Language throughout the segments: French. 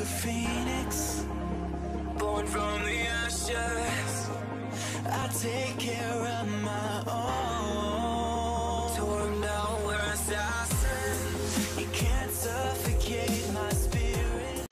a phoenix, born from the ashes. I take care of my own. Torn down where assassins, you can't suffocate my spirit.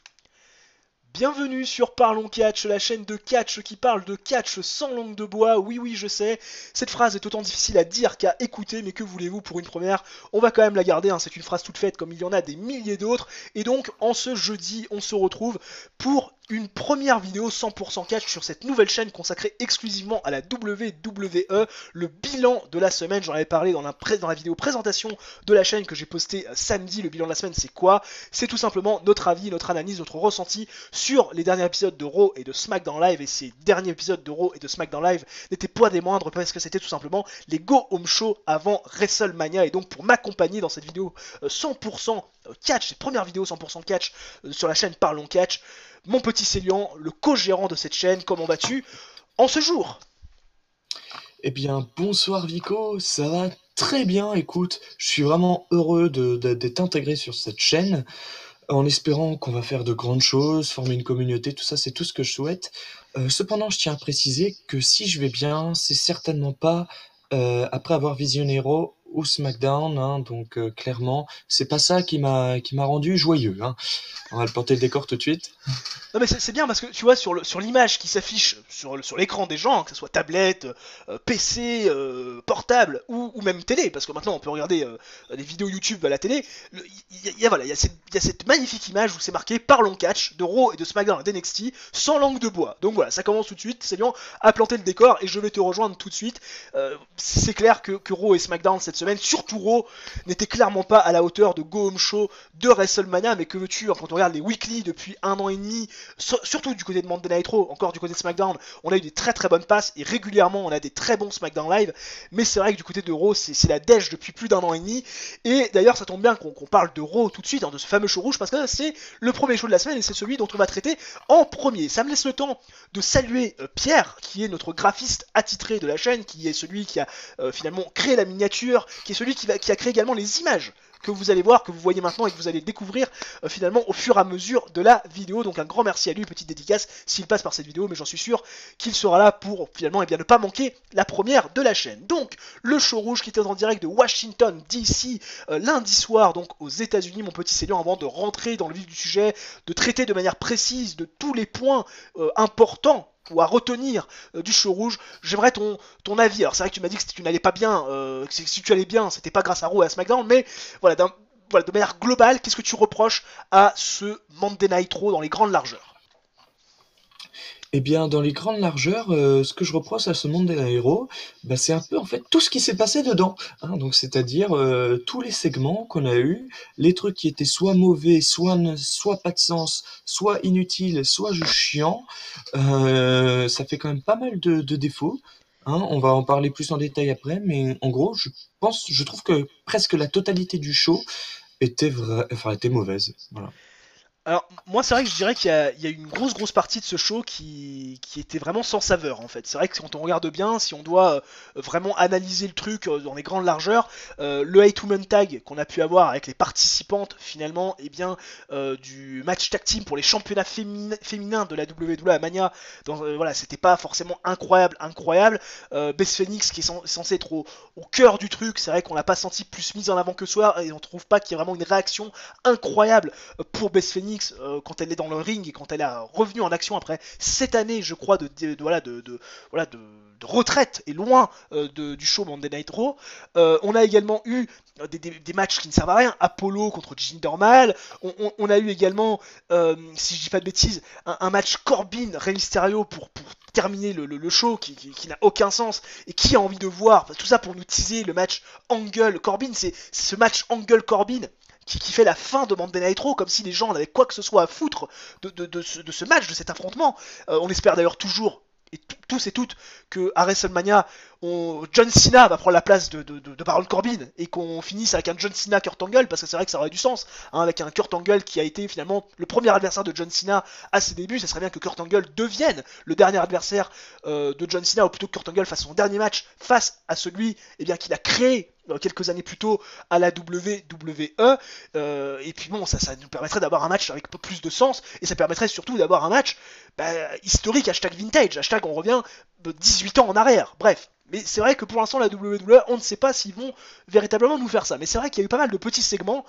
Bienvenue sur Parlons Catch, la chaîne de catch qui parle de catch sans langue de bois. Oui, oui, je sais, cette phrase est autant difficile à dire qu'à écouter, mais que voulez-vous, pour une première, on va quand même la garder, hein. C'est une phrase toute faite comme il y en a des milliers d'autres. Et donc, en ce jeudi, on se retrouve pour une première vidéo 100% catch sur cette nouvelle chaîne consacrée exclusivement à la WWE, le bilan de la semaine. J'en avais parlé dans la vidéo présentation de la chaîne que j'ai postée samedi. Le bilan de la semaine, c'est quoi? C'est tout simplement notre avis, notre analyse, notre ressenti sur les derniers épisodes de Raw et de SmackDown Live. Et ces derniers épisodes de Raw et de SmackDown Live n'étaient pas des moindres parce que c'était tout simplement les Go Home Show avant WrestleMania. Et donc pour m'accompagner dans cette vidéo 100% catch, cette première vidéo 100% catch sur la chaîne Parlons Catch, mon petit Célian, le co-gérant de cette chaîne. Comment vas-tu en ce jour? Eh bien, bonsoir Vico, ça va très bien, écoute, je suis vraiment heureux d'être intégré sur cette chaîne, en espérant qu'on va faire de grandes choses, former une communauté, tout ça, c'est tout ce que je souhaite. Cependant, je tiens à préciser que si je vais bien, c'est certainement pas après avoir visionné Raw ou SmackDown, hein, donc clairement, c'est pas ça qui m'a rendu joyeux, hein. On va le planter le décor tout de suite. Non mais c'est bien parce que tu vois sur l'image qui s'affiche sur l'écran des gens, que ce soit tablette, PC, portable ou même télé, parce que maintenant on peut regarder des vidéos YouTube à la télé, il y a cette magnifique image où c'est marqué Parlons Catch de Raw et de SmackDown et d'NXT sans langue de bois. Donc voilà, ça commence tout de suite, c'est bien à planter le décor et je vais te rejoindre tout de suite. C'est clair que Raw et SmackDown cette semaine, surtout Raw, n'étaient clairement pas à la hauteur de Go Home Show de WrestleMania, mais que veux-tu, quand on regarde les weekly depuis 1 an et demi, surtout du côté de Monday Night Raw, encore du côté de SmackDown, on a eu des très très bonnes passes et régulièrement on a des très bons SmackDown Live, mais c'est vrai que du côté de Raw c'est la dèche depuis plus d'1 an et demi. Et d'ailleurs ça tombe bien qu'on parle de Raw tout de suite, hein, de ce fameux show rouge, parce que c'est le premier show de la semaine et c'est celui dont on va traiter en premier. Ça me laisse le temps de saluer Pierre, qui est notre graphiste attitré de la chaîne, qui est celui qui a finalement créé la miniature, qui est celui qui a créé également les images que vous allez voir, que vous voyez maintenant et que vous allez découvrir finalement au fur et à mesure de la vidéo. Donc un grand merci à lui, petite dédicace s'il passe par cette vidéo, mais j'en suis sûr qu'il sera là pour finalement ne pas manquer la première de la chaîne. Donc le show rouge qui était en direct de Washington DC lundi soir, donc aux États-Unis, mon petit Célian, avant de rentrer dans le vif du sujet, de traiter de manière précise de tous les points importants ou à retenir du show rouge, j'aimerais ton avis. Alors c'est vrai que tu m'as dit que si tu n'allais pas bien, que si tu allais bien, c'était pas grâce à Raw et à SmackDown, mais voilà, de manière globale, qu'est-ce que tu reproches à ce Monday Night Raw dans les grandes largeurs? Eh bien, dans les grandes largeurs, ce que je reproche à ce Monday Night Raw, bah, c'est un peu en fait tout ce qui s'est passé dedans, hein. Donc c'est-à-dire tous les segments qu'on a eu, les trucs qui étaient soit mauvais, soit pas de sens, soit inutiles, soit juste chiants, ça fait quand même pas mal de défauts, hein. On va en parler plus en détail après, mais en gros, je trouve que presque la totalité du show était mauvaise. Voilà. Alors, moi, c'est vrai que je dirais qu'il y a une grosse partie de ce show qui était vraiment sans saveur, en fait. C'est vrai que quand on regarde bien, si on doit vraiment analyser le truc dans les grandes largeurs, le 8-woman tag qu'on a pu avoir avec les participantes, finalement, du match tag team pour les championnats féminins de la WWE à Mania, voilà, c'était pas forcément incroyable. Beth Phoenix qui est censé être au cœur du truc, c'est vrai qu'on l'a pas senti plus mise en avant que soi, et on trouve pas qu'il y ait vraiment une réaction incroyable pour Beth Phoenix quand elle est dans le ring et quand elle est revenue en action après cette année, je crois, de retraite et loin du show Monday Night Raw. On a également eu des matchs qui ne servent à rien. Apollo contre Jinder Mahal. On a eu également, si je dis pas de bêtises, un match Corbin Rey Mysterio pour terminer le show qui n'a aucun sens. Et qui a envie de voir tout ça pour nous teaser le match Angle Corbin? C'est ce match Angle Corbin qui fait la fin de Monday Night Raw, comme si les gens n'avaient quoi que ce soit à foutre de ce match, de cet affrontement. On espère d'ailleurs toujours, et tous et toutes, qu'à WrestleMania, John Cena va prendre la place de Baron Corbin, et qu'on finisse avec un John Cena Kurt Angle, parce que c'est vrai que ça aurait du sens, hein, avec un Kurt Angle qui a été finalement le premier adversaire de John Cena à ses débuts. Ça serait bien que Kurt Angle devienne le dernier adversaire de John Cena, ou plutôt que Kurt Angle fasse son dernier match face à celui qu'il a créé quelques années plus tôt à la WWE. Et puis bon, ça nous permettrait d'avoir un match avec un peu plus de sens, et ça permettrait surtout d'avoir un match historique, #vintage, on revient de 18 ans en arrière. Bref. Mais c'est vrai que pour l'instant, la WWE, on ne sait pas s'ils vont véritablement nous faire ça. Mais c'est vrai qu'il y a eu pas mal de petits segments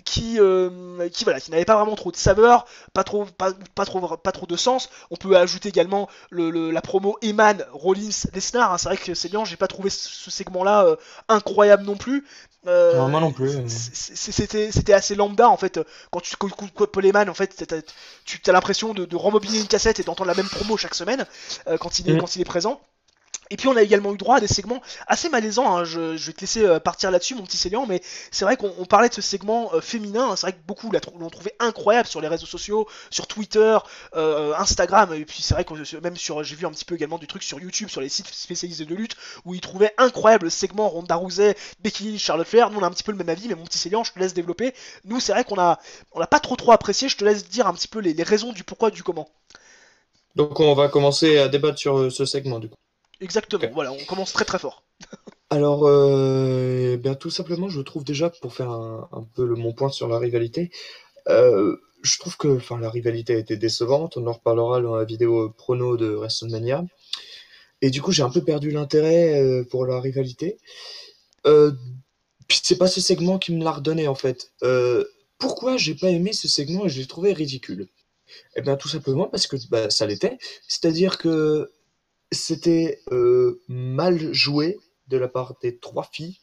qui n'avaient pas vraiment trop de saveur, pas trop de sens. On peut ajouter également la promo Heyman, Rollins, Lesnar. Hein. C'est vrai que c'est bien, j'ai pas trouvé ce segment-là incroyable non plus. Non, moi non plus. C'était assez lambda en fait. Quand tu coupes Paul Heyman, en fait, tu as l'impression de rembobiner une cassette et d'entendre la même promo chaque semaine quand il est présent. Et puis on a également eu droit à des segments assez malaisants, hein. Je vais te laisser partir là-dessus mon petit Célian, mais c'est vrai qu'on parlait de ce segment féminin, hein. C'est vrai que beaucoup l'ont trouvé incroyable sur les réseaux sociaux, sur Twitter, Instagram, et puis c'est vrai que même j'ai vu un petit peu également du truc sur YouTube, sur les sites spécialisés de lutte, où ils trouvaient incroyable le segment Ronda Rousey, Becky Lynch, Charlotte Flair. Nous on a un petit peu le même avis, mais mon petit Célian, je te laisse développer. Nous c'est vrai qu'on a pas trop apprécié, je te laisse dire un petit peu les raisons du pourquoi, du comment. Donc on va commencer à débattre sur ce segment du coup. Exactement, Okay. Voilà, on commence très très fort. Alors, tout simplement, je trouve déjà, pour faire un peu mon point sur la rivalité, je trouve que la rivalité a été décevante. On en reparlera dans la vidéo prono de WrestleMania. Et du coup, j'ai un peu perdu l'intérêt pour la rivalité. Puis c'est pas ce segment qui me l'a redonné, en fait. Pourquoi j'ai pas aimé ce segment et je l'ai trouvé ridicule? Eh bien, tout simplement parce que ça l'était. C'est-à-dire que c'était mal joué de la part des 3 filles.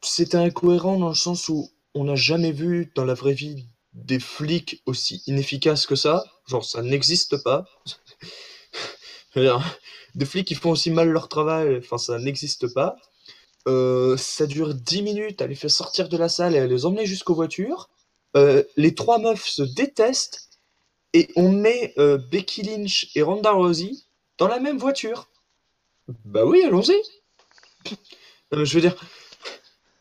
C'était incohérent dans le sens où on n'a jamais vu dans la vraie vie des flics aussi inefficaces que ça. Genre, ça n'existe pas. Des flics qui font aussi mal leur travail, ça n'existe pas. Ça dure 10 minutes, elle les fait sortir de la salle et elle les emmener jusqu'aux voitures. Les 3 meufs se détestent. Et on met Becky Lynch et Ronda Rousey dans la même voiture. Bah oui, allons-y. Je veux dire,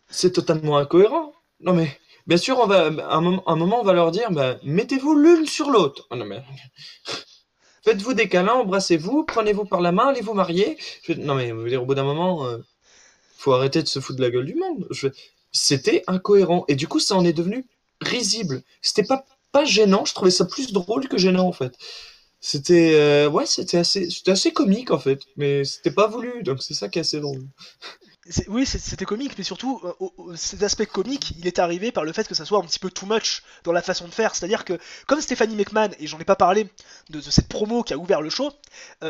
c'est totalement incohérent. Non mais, bien sûr, à un moment, on va leur dire, mettez-vous l'une sur l'autre. Oh, non mais, faites-vous des câlins, embrassez-vous, prenez-vous par la main, allez vous marier. Non mais, je veux dire, au bout d'un moment, faut arrêter de se foutre de la gueule du monde. C'était incohérent. Et du coup, ça en est devenu risible. C'était pas gênant, je trouvais ça plus drôle que gênant en fait. C'était c'était assez comique en fait, mais c'était pas voulu, donc c'est ça qui est assez drôle. Oui, c'était comique, mais surtout, cet aspect comique, il est arrivé par le fait que ça soit un petit peu too much dans la façon de faire. C'est-à-dire que, comme Stephanie McMahon, et j'en ai pas parlé de cette promo qui a ouvert le show,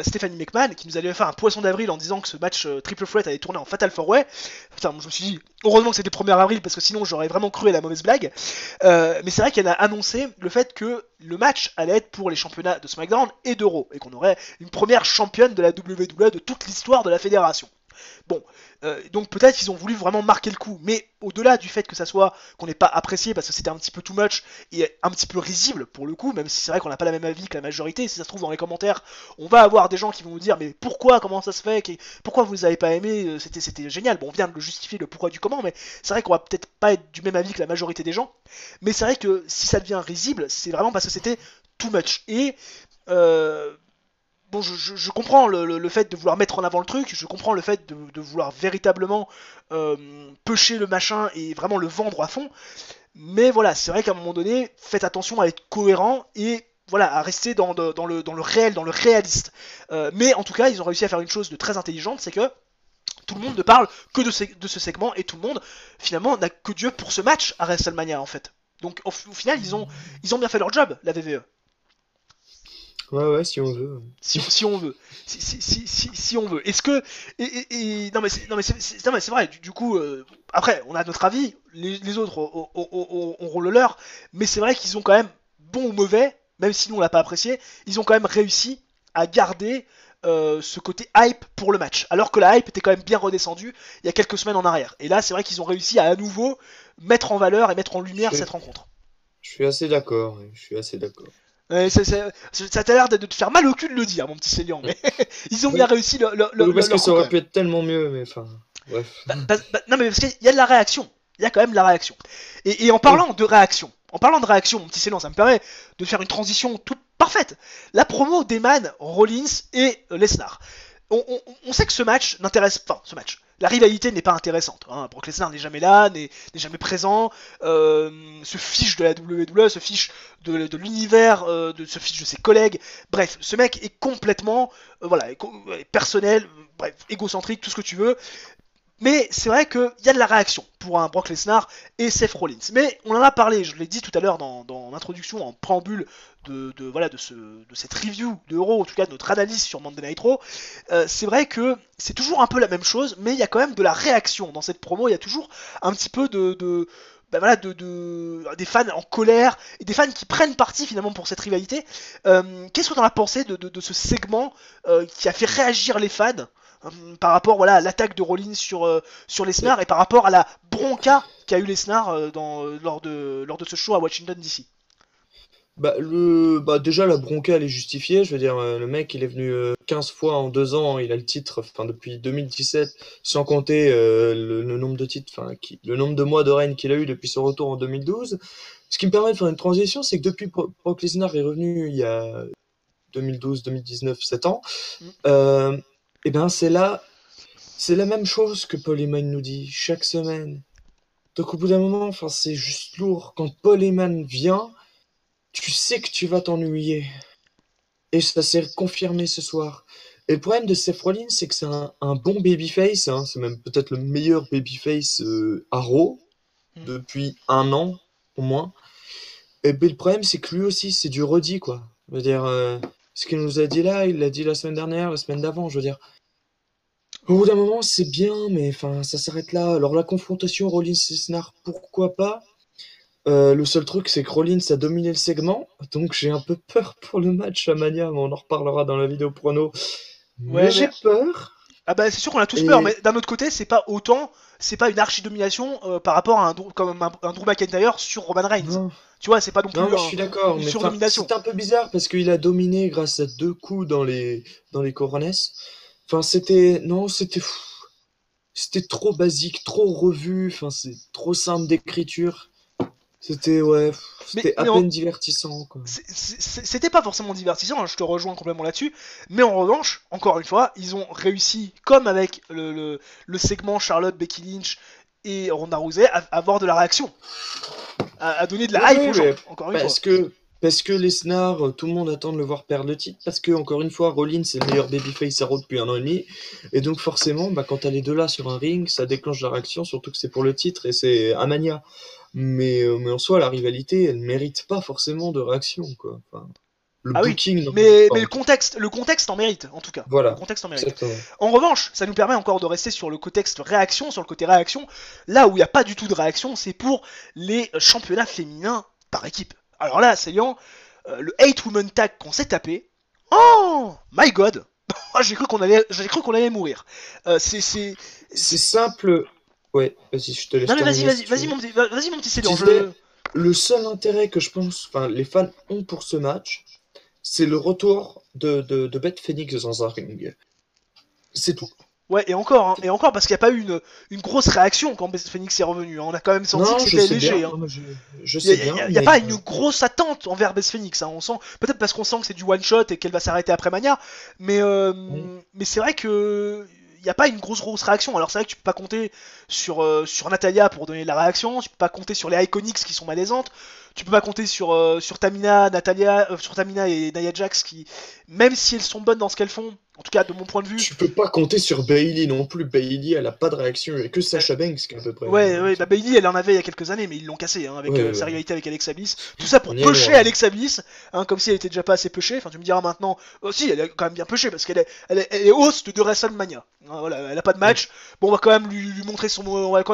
Stephanie McMahon, qui nous allait faire un poisson d'avril en disant que ce match Triple Threat allait tourner en Fatal 4-Way. Putain, je me suis dit, heureusement que c'était 1er avril, parce que sinon j'aurais vraiment cru à la mauvaise blague. Mais c'est vrai qu'elle a annoncé le fait que le match allait être pour les championnats de SmackDown et de Raw, et qu'on aurait une première championne de la WWE de toute l'histoire de la fédération. Bon, donc peut-être qu'ils ont voulu vraiment marquer le coup, mais au-delà du fait que ça soit qu'on n'ait pas apprécié parce que c'était un petit peu too much et un petit peu risible pour le coup, même si c'est vrai qu'on n'a pas la même avis que la majorité. Si ça se trouve dans les commentaires, on va avoir des gens qui vont nous dire mais pourquoi, comment ça se fait, pourquoi vous les avez pas aimé, c'était génial. Bon, on vient de le justifier le pourquoi du comment, mais c'est vrai qu'on va peut-être pas être du même avis que la majorité des gens. Mais c'est vrai que si ça devient risible, c'est vraiment parce que c'était too much. Et bon, je comprends le fait de vouloir mettre en avant le truc, je comprends le fait de vouloir véritablement pusher le machin et vraiment le vendre à fond, mais voilà, c'est vrai qu'à un moment donné, faites attention à être cohérent et voilà, à rester dans le réel, dans le réaliste. Mais en tout cas, ils ont réussi à faire une chose de très intelligente, c'est que tout le monde ne parle que de ce segment et tout le monde, finalement, n'a que Dieu pour ce match à WrestleMania en fait. Donc au final, ils ont bien fait leur job, la WWE. Ouais, si on veut. Si on veut. Si on veut. Est-ce que. Non, mais c'est vrai. Du coup, après, on a notre avis. Les autres auront le leur. Mais c'est vrai qu'ils ont quand même, bon ou mauvais, même si nous on l'a pas apprécié, ils ont quand même réussi à garder ce côté hype pour le match. Alors que la hype était quand même bien redescendue il y a quelques semaines en arrière. Et là, c'est vrai qu'ils ont réussi à nouveau mettre en valeur et mettre en lumière cette rencontre. Je suis assez d'accord. Ça t'a l'air de te faire mal au cul de le dire, mon petit Célian, mais ils ont bien réussi parce que ça aurait pu être tellement mieux, mais enfin, bref. Non, mais parce qu'il y a de la réaction. Il y a quand même de la réaction. Et en parlant de réaction, mon petit Célian, ça me permet de faire une transition toute parfaite. La promo d'Heyman, Rollins et Lesnar. On sait que ce match n'intéresse pas. la rivalité n'est pas intéressante. Hein. Brock Lesnar n'est jamais là, n'est jamais présent, se fiche de la WWE, se fiche de l'univers, se fiche de ses collègues. Bref, ce mec est complètement personnel, bref, égocentrique, tout ce que tu veux. Mais c'est vrai qu'il y a de la réaction pour un Brock Lesnar et Seth Rollins. Mais on en a parlé, je l'ai dit tout à l'heure dans l'introduction, en préambule de cette review de Raw, en tout cas de notre analyse sur Monday Night Raw. C'est vrai que c'est toujours un peu la même chose, mais il y a quand même de la réaction dans cette promo. Il y a toujours un petit peu des fans en colère et des fans qui prennent parti finalement pour cette rivalité. Qu'est-ce que t'en as pensé de ce segment qui a fait réagir les fans par rapport à l'attaque de Rollins sur Lesnar et par rapport à la bronca qu'a eu Lesnar lors de ce show à Washington DC? Déjà, la bronca, elle est justifiée. Je veux dire, le mec, il est venu 15 fois en 2 ans. Il a le titre, enfin, depuis 2017, sans compter le nombre de titres, le nombre de mois de règne qu'il a eu depuis son retour en 2012. Ce qui me permet de faire une transition, c'est que depuis Brock Lesnar est revenu il y a 2012, 2019, 7 ans, et ben c'est la même chose que Paul Heyman nous dit chaque semaine. Donc au bout d'un moment, c'est juste lourd. Quand Paul Heyman vient, tu sais que tu vas t'ennuyer. Et ça s'est confirmé ce soir. Et le problème de Seth Rollins, c'est que c'est un bon babyface. Hein. C'est même peut-être le meilleur babyface à Raw depuis 1 an, au moins. Et le problème, c'est que lui aussi, c'est du redit, quoi. Je veux dire, ce qu'il nous a dit là, il l'a dit la semaine dernière, la semaine d'avant, je veux dire. Au bout d'un moment, c'est bien, mais ça s'arrête là. Alors la confrontation Rollins-Lesnar, pourquoi pas? Le seul truc, c'est que Rollins a dominé le segment, donc j'ai un peu peur pour le match à Mania, mais on en reparlera dans la vidéo prono. Mais j'ai peur. Ah bah c'est sûr qu'on a tous peur, mais d'un autre côté, c'est pas une archi-domination par rapport à un Drew McIntyre sur Roman Reigns. Non. Tu vois, c'est pas non plus je suis d'accord, mais c'est un peu bizarre parce qu'il a dominé grâce à 2 coups dans les corones. C'était fou. C'était trop basique, trop revu, c'est trop simple d'écriture. C'était à peine divertissant, quoi. C'était pas forcément divertissant, hein, je te rejoins complètement là-dessus. Mais en revanche, encore une fois, ils ont réussi, comme avec le segment Charlotte, Becky Lynch et Ronda Rousey, à avoir de la réaction, à donner de la hype aux gens. Encore une fois. Parce que Lesnar, tout le monde attend de le voir perdre le titre. Parce que, encore une fois, Rollins c'est le meilleur babyface à Raw depuis 1 an et demi. Et donc, forcément, quand t'as les deux là sur un ring, ça déclenche la réaction, surtout que c'est pour le titre et c'est à Mania. Mais en soi, la rivalité, elle mérite pas forcément de réaction, quoi. Le booking. Oui, mais le contexte en mérite, en tout cas. Voilà. Le contexte en mérite. Exactement. En revanche, ça nous permet encore de rester sur le contexte réaction, sur le côté réaction. Là où il n'y a pas du tout de réaction, c'est pour les championnats féminins par équipe. Alors là, c'est liant, le 8-woman tag qu'on s'est tapé. Oh my god. J'ai cru qu'on allait mourir. C'est simple. Ouais, vas-y, je te laisse. Non mais vas-y mon petit Cédric. Le seul intérêt que je pense, les fans ont pour ce match, c'est le retour de Beth Phoenix dans un ring. C'est tout. Ouais, et encore parce qu'il n'y a pas eu une grosse réaction quand Beth Phoenix est revenu. Hein. On a quand même senti que c'était léger. Hein. Je sais bien. Il n'y a pas une grosse attente envers Beth Phoenix. Hein. On sent, peut-être parce qu'on sent que c'est du one shot et qu'elle va s'arrêter après Mania, mais c'est vrai que il n'y a pas une grosse réaction. Alors c'est vrai que tu peux pas compter sur Natalia pour donner de la réaction, tu peux pas compter sur les Iconics qui sont malaisantes, tu peux pas compter sur Tamina, sur Tamina et Nia Jax qui, même si elles sont bonnes dans ce qu'elles font, en tout cas de mon point de vue. Tu peux pas compter sur Bayley non plus. Bayley, elle a pas de réaction, il y a que Sasha Banks qui est à peu près. Ouais, Bayley elle en avait il y a quelques années, mais ils l'ont cassé hein, avec sa rivalité avec Alexa Bliss. Tout ça pour pusher Alexa Bliss, hein, comme si elle était déjà pas assez pushée. Enfin, tu me diras maintenant, si elle est quand même bien pushée parce qu'elle est host de WrestleMania. Voilà, elle a pas de match. Bon, on va quand même lui montrer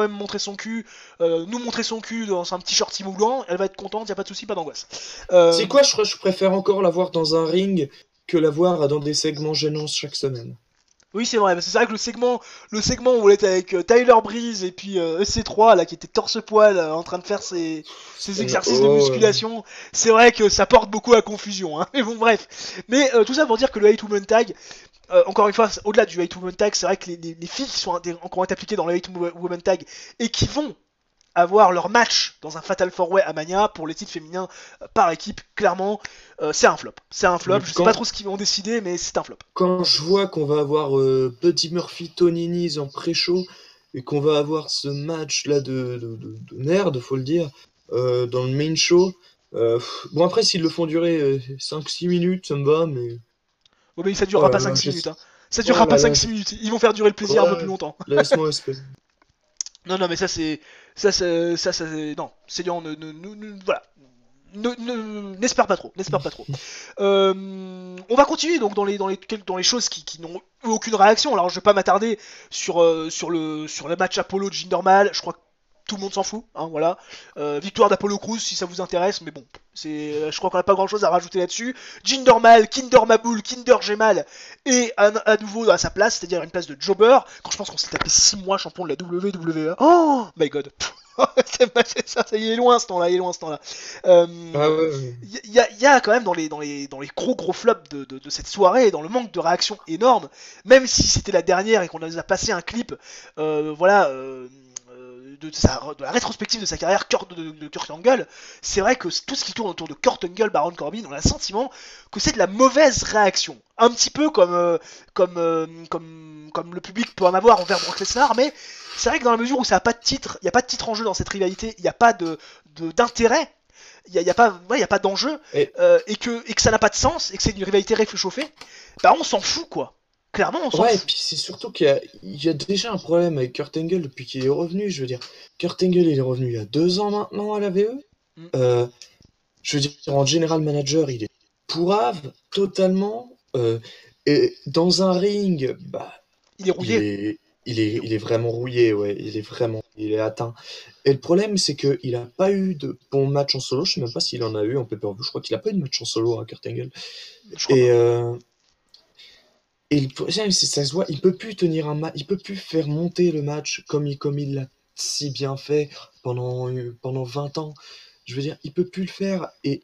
montrer son cul, nous montrer son cul dans un petit shorty moulant. Elle va être contente, y a pas de souci, pas d'angoisse. C'est quoi, je préfère encore la voir dans un ring que la voir dans des segments gênants chaque semaine. Oui, c'est vrai, parce que c'est vrai que le segment où elle était avec Tyler Breeze et puis EC3 là qui était torse-poil en train de faire ses exercices de musculation, c'est vrai que ça porte beaucoup à confusion. Hein. Mais bon, bref. Mais tout ça pour dire que le 8-woman tag, encore une fois, au-delà du 8-woman tag, c'est vrai que les filles qui ont été appliquées dans le 8-woman tag et qui vont avoir leur match dans un Fatal 4-Way à Mania pour les titres féminins par équipe, clairement, c'est un flop. C'est un flop, je sais pas trop ce qu'ils vont décider, mais c'est un flop. Quand je vois qu'on va avoir Buddy Murphy, Tony Nese en pré-show, et qu'on va avoir ce match-là de merde, faut le dire, dans le main show, bon après s'ils le font durer 5-6 minutes, ça me va, mais... Bon, mais ça durera pas 5-6 minutes, hein. Ça durera pas 5-6 minutes, ils vont faire durer le plaisir un peu plus longtemps. Laisse-moi espérer. Non, mais ça c'est... Non, Célian, voilà. N'espère pas trop. On va continuer donc dans les choses qui n'ont eu aucune réaction. Alors je vais pas m'attarder sur le match Apollo de Jinder Mahal. Je crois que tout le monde s'en fout, hein, voilà. Victoire d'Apollo Crews si ça vous intéresse, mais bon, je crois qu'on n'a pas grand chose à rajouter là-dessus. Jinder Mahal, Kinder Mahmoul, Kinder Gemal est à nouveau à sa place, c'est-à-dire une place de jobber. Quand je pense qu'on s'est tapé 6 mois champion de la WWE. Oh my god. Ça il est loin ce temps-là, Il y a quand même dans les gros flops de cette soirée, dans le manque de réaction énorme, même si c'était la dernière et qu'on nous a passé un clip, de la rétrospective de sa carrière de Kurt Angle, c'est vrai que tout ce qui tourne autour de Kurt Angle, Baron Corbin, on a le sentiment que c'est de la mauvaise réaction. Un petit peu comme le public peut en avoir envers Brock Lesnar, mais c'est vrai que dans la mesure où ça a pas de titre, il n'y a pas de titre en jeu dans cette rivalité, il n'y a pas d'intérêt, il n'y a pas d'enjeu, et que ça n'a pas de sens, et que c'est une rivalité réchauffée, bah on s'en fout quoi. Clairement, on s'en fout. Et puis c'est surtout qu'il y a déjà un problème avec Kurt Angle depuis qu'il est revenu. Je veux dire, Kurt Angle il est revenu il y a 2 ans maintenant à la VE. Je veux dire, en general manager, il est pourrave totalement. Et dans un ring, bah, il est rouillé. Il est vraiment rouillé, ouais. Il est atteint. Et le problème, c'est qu'il a pas eu de bon match en solo. Je sais même pas s'il en a eu en pay-per-view. Je crois qu'il a pas eu de match en solo, hein, Kurt Angle. Et le problème, c'est ça se voit, il peut plus tenir un match, il peut plus faire monter le match comme il l'a si bien fait pendant 20 ans. Je veux dire, il peut plus le faire. Et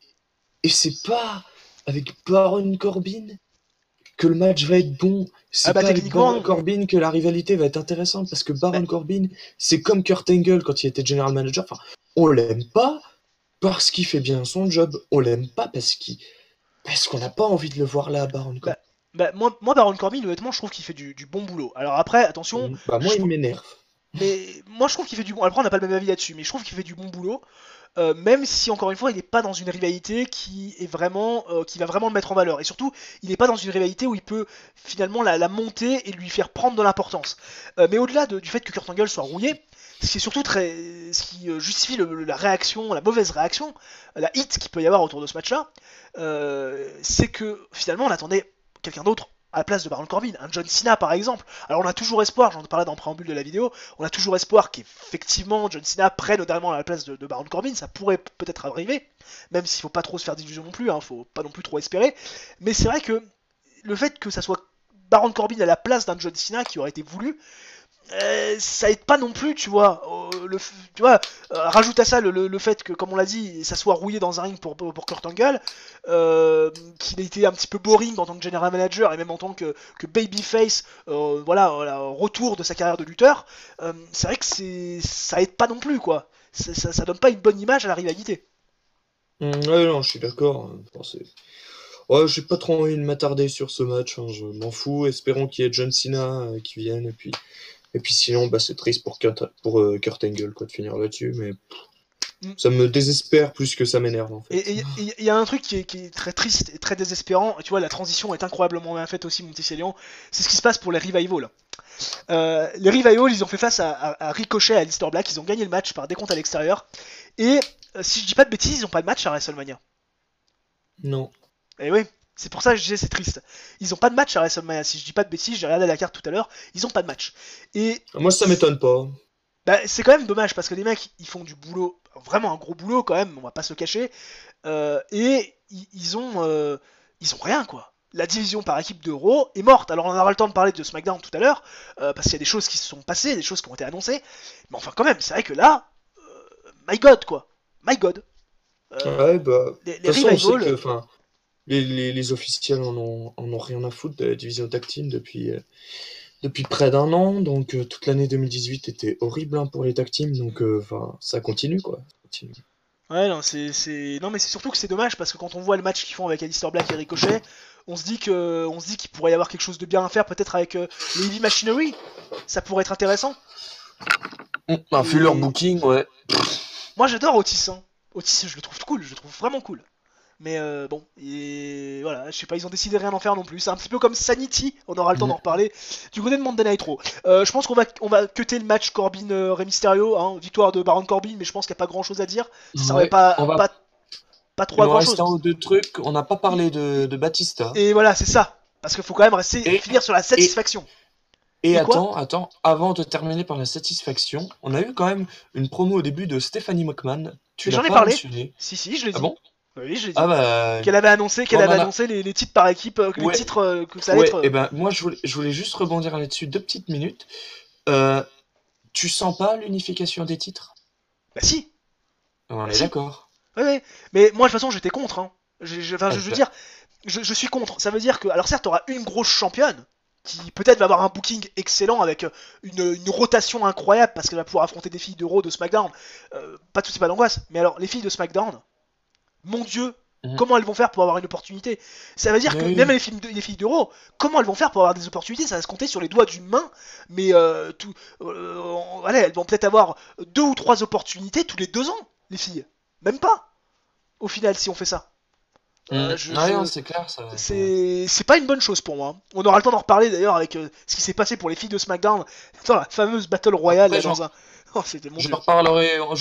c'est pas avec Baron Corbin que le match va être bon. C'est pas avec Baron Corbin que la rivalité va être intéressante. Parce que Baron Corbin, c'est comme Kurt Angle quand il était general manager. Enfin, on l'aime pas parce qu'il fait bien son job. On l'aime pas parce qu'on n'a pas envie de le voir là, Baron Corbin. Moi, Baron Corbin, honnêtement, je trouve qu'il fait du bon boulot. Alors après, attention... moi, il m'énerve. Mais moi, je trouve qu'il fait du bon... Après, on n'a pas le même avis là-dessus, mais je trouve qu'il fait du bon boulot. Même si, encore une fois, il n'est pas dans une rivalité qui va vraiment le mettre en valeur. Et surtout, il n'est pas dans une rivalité où il peut finalement la monter et lui faire prendre de l'importance. Mais au-delà du fait que Kurt Angle soit rouillé, ce qui justifie la réaction, la mauvaise réaction, la hit qu'il peut y avoir autour de ce match-là, c'est que finalement, on attendait quelqu'un d'autre à la place de Baron Corbin, un John Cena par exemple. Alors on a toujours espoir, j'en parlais dans le préambule de la vidéo, on a toujours espoir qu'effectivement John Cena prenne notamment la place de Baron Corbin, ça pourrait peut-être arriver, même s'il faut pas trop se faire d'illusions non plus, hein, faut pas non plus trop espérer, mais c'est vrai que le fait que ça soit Baron Corbin à la place d'un John Cena qui aurait été voulu, ça aide pas non plus, tu vois. Rajoute à ça le fait que, comme on l'a dit, ça soit rouillé dans un ring pour Kurt Angle, qu'il a été un petit peu boring en tant que general manager et même en tant que babyface, retour de sa carrière de lutteur. C'est vrai que ça aide pas non plus, quoi. Ça donne pas une bonne image à la rivalité. Ouais, non, je suis d'accord. Ouais, j'ai pas trop envie de m'attarder sur ce match, hein, je m'en fous. Espérons qu'il y ait John Cena qui vienne, et puis sinon, bah, c'est triste pour Kurt Angle quoi, de finir là-dessus, mais ça me désespère plus que ça m'énerve en fait. Et il y a un truc qui est très triste et très désespérant, et tu vois, la transition est incroyablement bien faite aussi, mon petit Célian, c'est ce qui se passe pour les Revivals. Les Revivals, ils ont fait face à Ricochet et à Aleister Black, ils ont gagné le match par décompte à l'extérieur, et si je dis pas de bêtises, ils ont pas de match à WrestleMania. Non. Et oui. C'est pour ça que je disais c'est triste. Ils ont pas de match à WrestleMania. Si je dis pas de bêtises, j'ai regardé la carte tout à l'heure, ils ont pas de match. Et moi ça m'étonne pas. Bah, c'est quand même dommage parce que les mecs ils font du boulot, vraiment un gros boulot quand même, on va pas se le cacher. Et ils ont rien quoi. La division par équipe de Raw est morte. Alors on aura le temps de parler de SmackDown tout à l'heure parce qu'il y a des choses qui se sont passées, des choses qui ont été annoncées. Mais enfin quand même, c'est vrai que là, my God quoi, my God. Ouais bah. Les Revivals. Les officiels en ont rien à foutre de la division tag team depuis depuis près d'un an, donc toute l'année 2018 était horrible hein, pour les tag teams, donc ça continue quoi. Ça continue. Ouais, non, non, mais c'est surtout que c'est dommage parce que quand on voit le match qu'ils font avec Aleister Black et Ricochet, on se dit qu'il pourrait y avoir quelque chose de bien à faire peut-être avec les Heavy Machinery. Ça pourrait être intéressant. Vu leur booking, ouais. Moi j'adore Otis, hein. Otis, je le trouve cool, je le trouve vraiment cool. Mais bon, et voilà, je sais pas, ils ont décidé de rien en faire non plus. C'est un petit peu comme Sanity, on aura le temps d'en reparler. Du côté de Monday Nitro, je pense qu'on va cutter le match Corbin Rey Mysterio, hein, victoire de Baron Corbin, mais je pense qu'il n'y a pas grand chose à dire. Ça servait pas trop à grand chose. Il nous reste un ou deux trucs, on n'a pas parlé de Batista. Et voilà, c'est ça. Parce qu'il faut quand même finir sur la satisfaction. Et attends, avant de terminer par la satisfaction, on a eu quand même une promo au début de Stephanie McMahon. J'en ai parlé. Si, je l'ai dit. Ah bon? Oui, je l'ai dit. Qu'elle avait annoncé, les titres par équipe, les titres que ça allait être. Et ben moi je voulais juste rebondir là-dessus 2 petites minutes. Tu sens pas l'unification des titres? Bah si. On est d'accord. Ouais, mais moi de toute façon j'étais contre. Hein. Je veux dire, je suis contre. Ça veut dire que, alors certes, t'auras une grosse championne qui peut-être va avoir un booking excellent avec une rotation incroyable parce qu'elle va pouvoir affronter des filles de Raw, de SmackDown. Pas de soucis, pas d'angoisse. Mais alors les filles de SmackDown, mon Dieu, comment elles vont faire pour avoir une opportunité? Ça veut dire que même les filles de Raw, comment elles vont faire pour avoir des opportunités? Ça va se compter sur les doigts d'une main. Mais allez, elles vont peut-être avoir 2 ou 3 opportunités tous les 2 ans, les filles. Même pas. Au final, si on fait ça. C'est clair, ça. C'est pas une bonne chose pour moi. On aura le temps d'en reparler d'ailleurs avec ce qui s'est passé pour les filles de SmackDown dans la fameuse Battle Royale. Je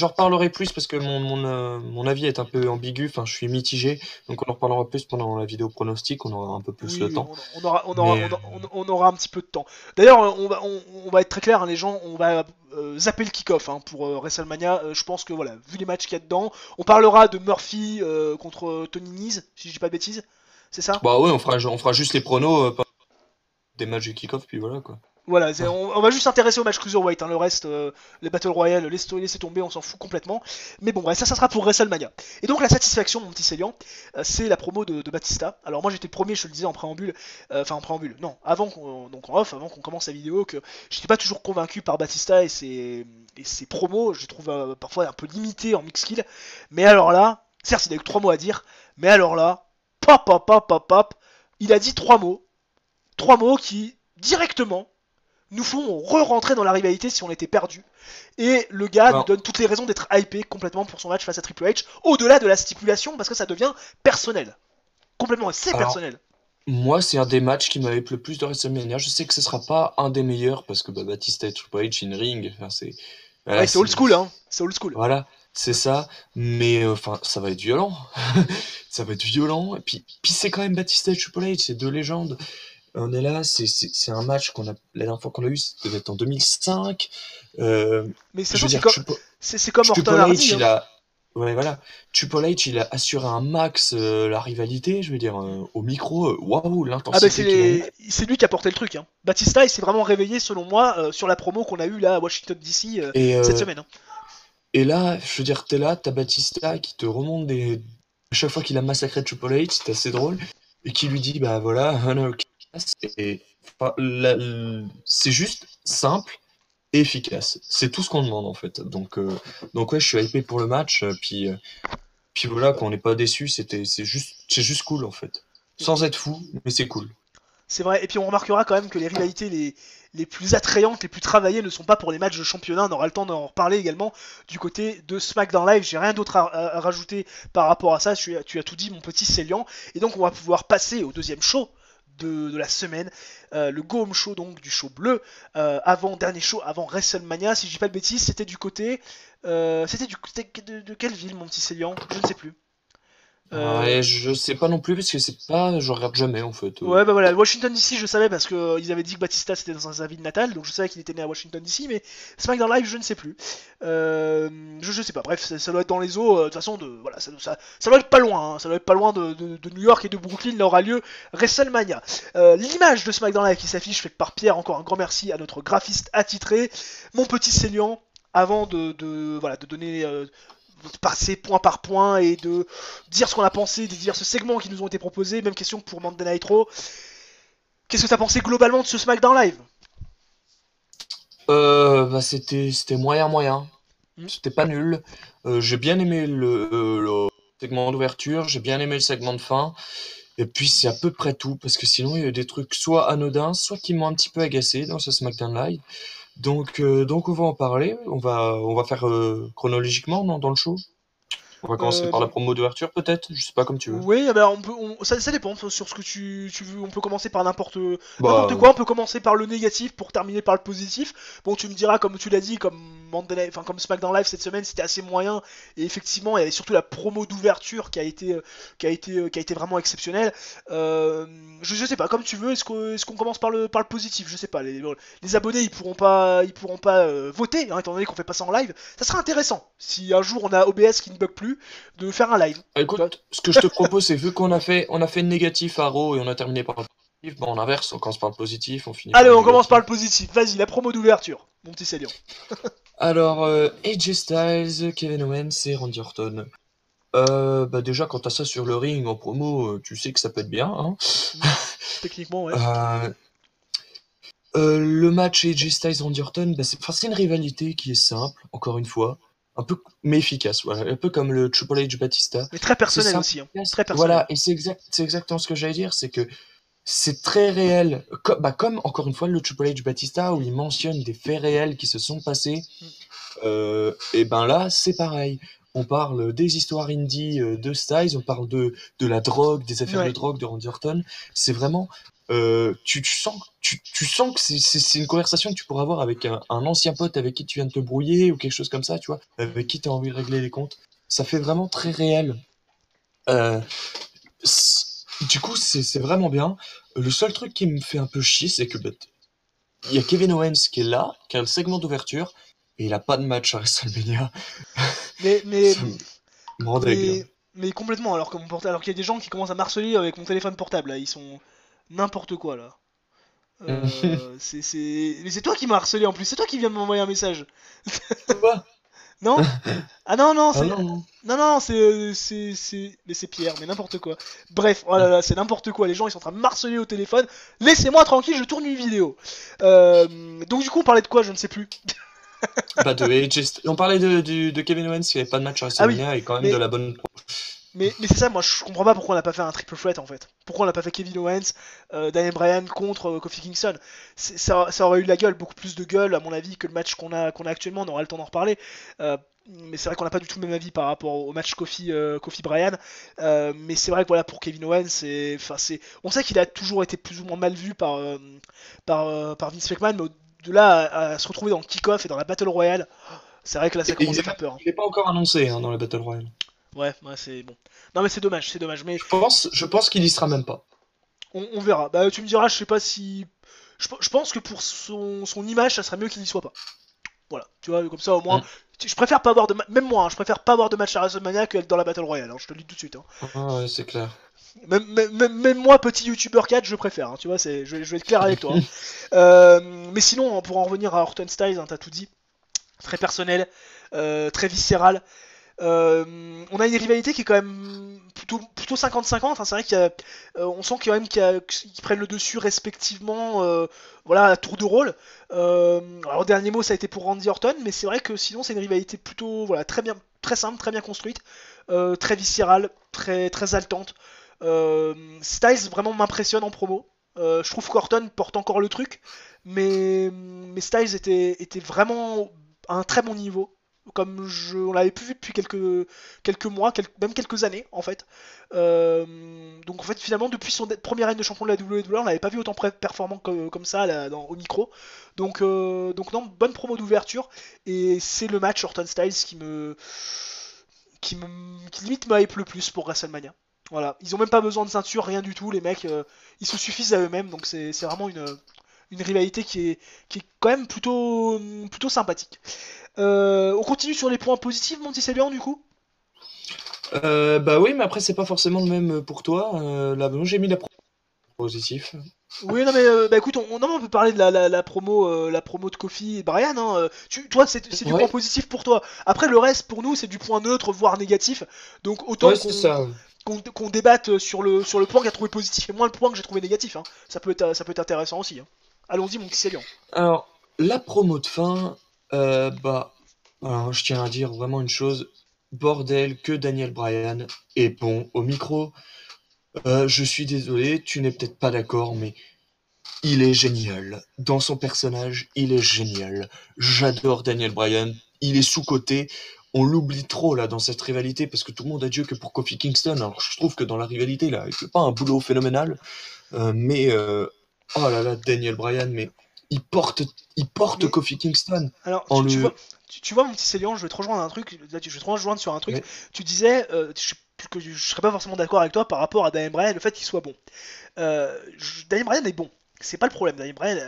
reparlerai plus parce que mon avis est un peu ambigu, enfin je suis mitigé, donc on en reparlera plus pendant la vidéo pronostic, on aura un peu plus le temps. On aura un petit peu de temps. D'ailleurs, on va être très clair, hein, les gens, on va zapper le kick-off pour WrestleMania. Je pense que voilà, vu les matchs qu'il y a dedans, on parlera de Murphy contre Tony Nese, si je dis pas de bêtises, c'est ça? Bah ouais, on fera juste les pronos des matchs du kick-off, puis voilà quoi. Voilà, on va juste s'intéresser au match Cruiserweight, hein, le reste, les Battle Royale, laissez tomber, on s'en fout complètement. Mais bon, ça sera pour WrestleMania. Et donc la satisfaction, mon petit Célian, c'est la promo de Batista. Alors moi j'étais le premier, je te le disais en préambule, non, donc en off, avant qu'on commence la vidéo, que j'étais pas toujours convaincu par Batista et ses promos, je les trouve parfois un peu limités en mix kill. Mais alors là, certes il a eu que 3 mots à dire, mais alors là, pop, il a dit 3 mots. 3 mots qui, directement, nous font re-rentrer dans la rivalité si on était perdu. Et le gars nous donne toutes les raisons d'être hypé complètement pour son match face à Triple H, au-delà de la stipulation, parce que ça devient personnel. Complètement, c'est personnel. Moi, c'est un des matchs qui m'avait le plus de WrestleMania. Je sais que ce sera pas un des meilleurs, parce que Batista et Triple H in ring, c'est old school, hein. C'est old school. Voilà, c'est ça. Mais ça va être violent. Ça va être violent. Et puis c'est quand même Batista et Triple H, c'est 2 légendes. On est là, c'est un match la dernière fois qu'on a eu, c'était en 2005. Mais c'est comme Orton Hardy. Ouais, voilà. Triple H, il a assuré un max la rivalité, je veux dire, au micro. Waouh, l'intensité. C'est lui qui a porté le truc. Hein. Batista, il s'est vraiment réveillé, selon moi, sur la promo qu'on a eue là à Washington DC cette semaine. Hein. Et là, je veux dire, t'as Batista qui te remonte à chaque fois qu'il a massacré Triple H, c'est assez drôle, et qui lui dit, bah voilà, c'est juste simple et efficace. C'est tout ce qu'on demande en fait. Donc ouais, je suis hypé pour le match. Puis voilà, quand on n'est pas déçu, c'est juste cool en fait. Sans être fou, mais c'est cool. C'est vrai. Et puis on remarquera quand même que les rivalités les plus attrayantes, les plus travaillées ne sont pas pour les matchs de championnat. On aura le temps d'en reparler également du côté de SmackDown Live. J'ai rien d'autre à rajouter par rapport à ça. Tu as tout dit, mon petit Célian. Et donc on va pouvoir passer au deuxième show de la semaine, le Go Home Show, donc du show bleu, dernier show avant WrestleMania, si je dis pas de bêtises. C'était du côté de quelle ville, mon petit Célian? Je ne sais plus. Ouais, je sais pas non plus parce que je regarde jamais en fait. Ouais, bah voilà, Washington DC, je savais parce que ils avaient dit que Batista c'était dans sa ville natale, donc je savais qu'il était né à Washington DC, mais SmackDown Live, je ne sais plus. Je sais pas, bref, ça doit être dans les eaux, de toute façon, voilà, ça doit être pas loin, hein, ça doit être pas loin de New York et de Brooklyn, là aura lieu WrestleMania. L'image de SmackDown Live qui s'affiche, faite par Pierre, encore un grand merci à notre graphiste attitré, mon petit Célian, avant de donner... passer point par point et de dire ce qu'on a pensé des divers segments qui nous ont été proposés. Même question pour Monday Nitro. Qu'est-ce que t'as pensé globalement de ce SmackDown Live? Bah c'était moyen moyen. Hmm. C'était pas nul. J'ai bien aimé le segment d'ouverture, j'ai bien aimé le segment de fin. Et puis c'est à peu près tout, parce que sinon il y a eu des trucs soit anodins, soit qui m'ont un petit peu agacé dans ce SmackDown Live. Donc on va en parler. On va faire chronologiquement dans le show. On va commencer par la Bon, promo d'ouverture peut-être. Je sais pas comme tu veux. oui, ah bah ça dépend sur ce que tu veux. On peut commencer par n'importe Bah quoi. On peut commencer par le négatif pour terminer par le positif. Bon, tu me diras, comme tu l'as dit, comme comme SmackDown Live cette semaine, c'était assez moyen. Et effectivement, il y avait surtout la promo d'ouverture qui a été vraiment exceptionnelle. Euh, je sais pas, comme tu veux. Est-ce qu'on commence par le positif? Je sais pas. Les abonnés, ils pourront pas voter, hein, étant donné qu'on fait pas ça en live. Ça sera intéressant si un jour on a OBS qui ne bug plus de faire un live. Tu vois. écoute, ce que je te propose, c'est vu qu'on a fait le négatif à Raw et on a terminé par le positif, bah on inverse, on commence par le positif, on finit par Allez, le on commence par négatif. le positif. Vas-y, la promo d'ouverture, mon petit Célian. Alors, AJ Styles, Kevin Owens et Randy Orton. Bah déjà, quand t'as ça sur le ring en promo, tu sais que ça peut être bien, hein. Hmm. Techniquement, ouais. Euh, le match AJ Styles-Randy Orton, bah c'est une rivalité qui est simple, encore une fois, un peu, mais efficace, voilà, un peu comme le Triple H Batista. Mais très C'est personnel simple, aussi, hein. efficace, Très personnel. voilà, et c'est exactement ce que j'allais dire, c'est que c'est très réel, comme encore une fois le Triple H Batista où Hmm. il mentionne des faits réels qui se sont passés. Hmm. Et ben là, c'est pareil. On parle des histoires indie de Styles, on parle de la drogue, des affaires de Ouais. drogue de Randy Orton. C'est vraiment, tu sens que c'est une conversation que tu pourras avoir avec un ancien pote avec qui tu viens de te brouiller ou quelque chose comme ça, tu vois, Hmm. avec qui tu as envie de régler les comptes. Ça fait vraiment très réel. Euh, du coup, c'est vraiment bien. Le seul truc qui me fait un peu chier, c'est que bah, il y a Kevin Owens qui est là, qui a le segment d'ouverture, et il a pas de match à WrestleMania. Mais, mais, Ça me rend deg, là. mais, mais complètement. Alors qu'il y a des gens qui commencent à marceler avec mon téléphone portable, là. Ils sont n'importe quoi, là. Mais c'est toi qui m'as harcelé en plus. C'est toi qui viens de m'envoyer un message. Quoi? Non? Ah non, non, Ah c'est. non, non. Non, non, mais c'est Pierre, mais n'importe quoi. Bref, oh là là, c'est n'importe quoi. Les gens, ils sont en train de marceler au téléphone. Laissez-moi tranquille, je tourne une vidéo. Donc, du coup, on parlait de quoi? Je ne sais plus. Bah de On parlait de Kevin Owens qui avait pas de match à Ah oui, WrestleMania et quand même de mais la bonne. mais c'est ça, moi je comprends pas pourquoi on n'a pas fait un triple threat en fait. Pourquoi on n'a pas fait Kevin Owens, Daniel Bryan contre Kofi Kingston. Ça aurait eu la gueule, beaucoup plus de gueule à mon avis que le match qu'on a actuellement, on aura le temps d'en reparler. Mais c'est vrai qu'on n'a pas du tout le même avis par rapport au match Kofi Bryan. Mais c'est vrai que voilà, pour Kevin Owens, on sait qu'il a toujours été plus ou moins mal vu par Vince McMahon, mais de là à se retrouver dans le kick-off et dans la Battle Royale, c'est vrai que là ça Et commence à faire peur, hein. il est pas encore annoncé hein, dans la Battle Royale. Ouais, ouais, c'est bon. Non mais c'est dommage, c'est dommage. Mais Je pense qu'il y sera même pas. on verra. Bah, tu me diras, je sais pas si. Je pense que pour son image, ça serait mieux qu'il n'y soit pas. Voilà, tu vois, comme ça au moins. Hmm. Je préfère pas avoir même moi, hein, je préfère pas avoir de match à WrestleMania que être dans la Battle Royale, hein, je te le dis tout de suite, hein. Ah ouais, c'est clair. Même moi, petit YouTuber 4, je préfère, hein, tu vois, je vais être clair avec toi, hein. Mais sinon, pour en revenir à Orton Styles, hein, t'as tout dit. Très personnel, très viscéral. On a une rivalité qui est quand même plutôt 50-50, hein. C'est vrai on sent quand même qu'ils prennent le dessus respectivement, voilà, à tour de rôle. Alors le dernier mot ça a été pour Randy Orton, mais c'est vrai que sinon c'est une rivalité plutôt voilà, très bien, très simple, très bien construite, très viscérale, très haletante. Styles vraiment m'impressionne en promo. Je trouve qu'Orton porte encore le truc, mais Styles était vraiment à un très bon niveau comme on l'avait plus vu depuis quelques mois, même quelques années en fait. Donc en fait finalement depuis son premier règne de champion de la WWE, on l'avait pas vu autant performant comme ça là, au micro. Donc non, bonne promo d'ouverture et c'est le match Orton Styles qui limite me hype le plus pour WrestleMania. Voilà, ils ont même pas besoin de ceinture, rien du tout, les mecs, ils se suffisent à eux-mêmes, donc c'est vraiment une rivalité qui est quand même plutôt sympathique. On continue sur les points positifs, mon petit Célian, du coup. Bah oui, mais après c'est pas forcément le même pour toi. Là, bon, j'ai mis la positif. Oui, non mais bah écoute, non, mais on peut parler de la promo de Kofi et Brian, hein. Toi, c'est du point Ouais, positif pour toi. Après, le reste pour nous, c'est du point neutre, voire négatif. Donc autant ouais, c'est ça. qu'on débatte sur le point qu'a trouvé positif et moins le point que j'ai trouvé négatif, hein. Ça peut être intéressant aussi, hein. Allons-y, mon petit Célian. la promo de fin, bah, alors, je tiens à dire vraiment une chose. Bordel, que Daniel Bryan est bon au micro. Je suis désolé, tu n'es peut-être pas d'accord, mais il est génial. Dans son personnage, il est génial. J'adore Daniel Bryan. Il est sous-coté. On l'oublie trop là dans cette rivalité parce que tout le monde a Dieu que pour Kofi Kingston. Alors je trouve que dans la rivalité là, il fait pas un boulot phénoménal. Mais oh là là, Daniel Bryan, mais il porte, il porte Mais Kofi Kingston alors, en tu vois, le. tu vois mon petit Célian, je vais te rejoindre à un truc. Là, je vais te rejoindre sur un truc. Ouais. Tu disais que je serais pas forcément d'accord avec toi par rapport à Daniel Bryan, le fait qu'il soit bon. Daniel Bryan est bon. C'est pas le problème. Daniel Bryan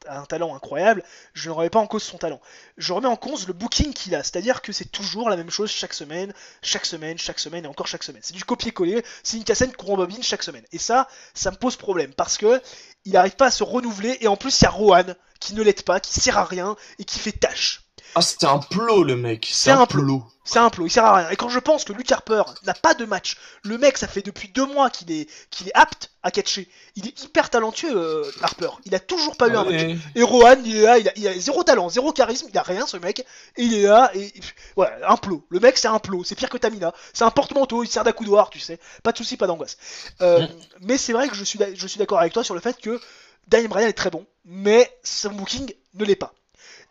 a un talent incroyable. Je ne remets pas en cause son talent. Je remets en cause le booking qu'il a. C'est-à-dire que c'est toujours la même chose chaque semaine, chaque semaine, chaque semaine et encore chaque semaine. C'est du copier-coller. C'est une cassette qu'on rembobine chaque semaine. Et ça me pose problème parce que il n'arrive pas à se renouveler. Et en plus, il y a Rohan qui ne l'aide pas, qui sert à rien et qui fait tâche. Ah, c'est un plot le mec, c'est C'est un un plot. plot. C'est un plot, il sert à rien. Et quand je pense que Luke Harper n'a pas de match, le mec, ça fait depuis 2 mois qu'il est apte à catcher. Il est hyper talentueux, Harper. Il a toujours pas eu un match. Ouais. Et Rohan, il est là, il a zéro talent, zéro charisme, il a rien ce mec. Et il est là, et voilà, un plot. Le mec, c'est un plot. C'est pire que Tamina. C'est un porte-manteau, il sert d'accoudoir, tu sais. Pas de soucis, pas d'angoisse. Mm. Mais c'est vrai que je suis d'accord avec toi sur le fait que Daniel Bryan est très bon, mais son booking ne l'est pas.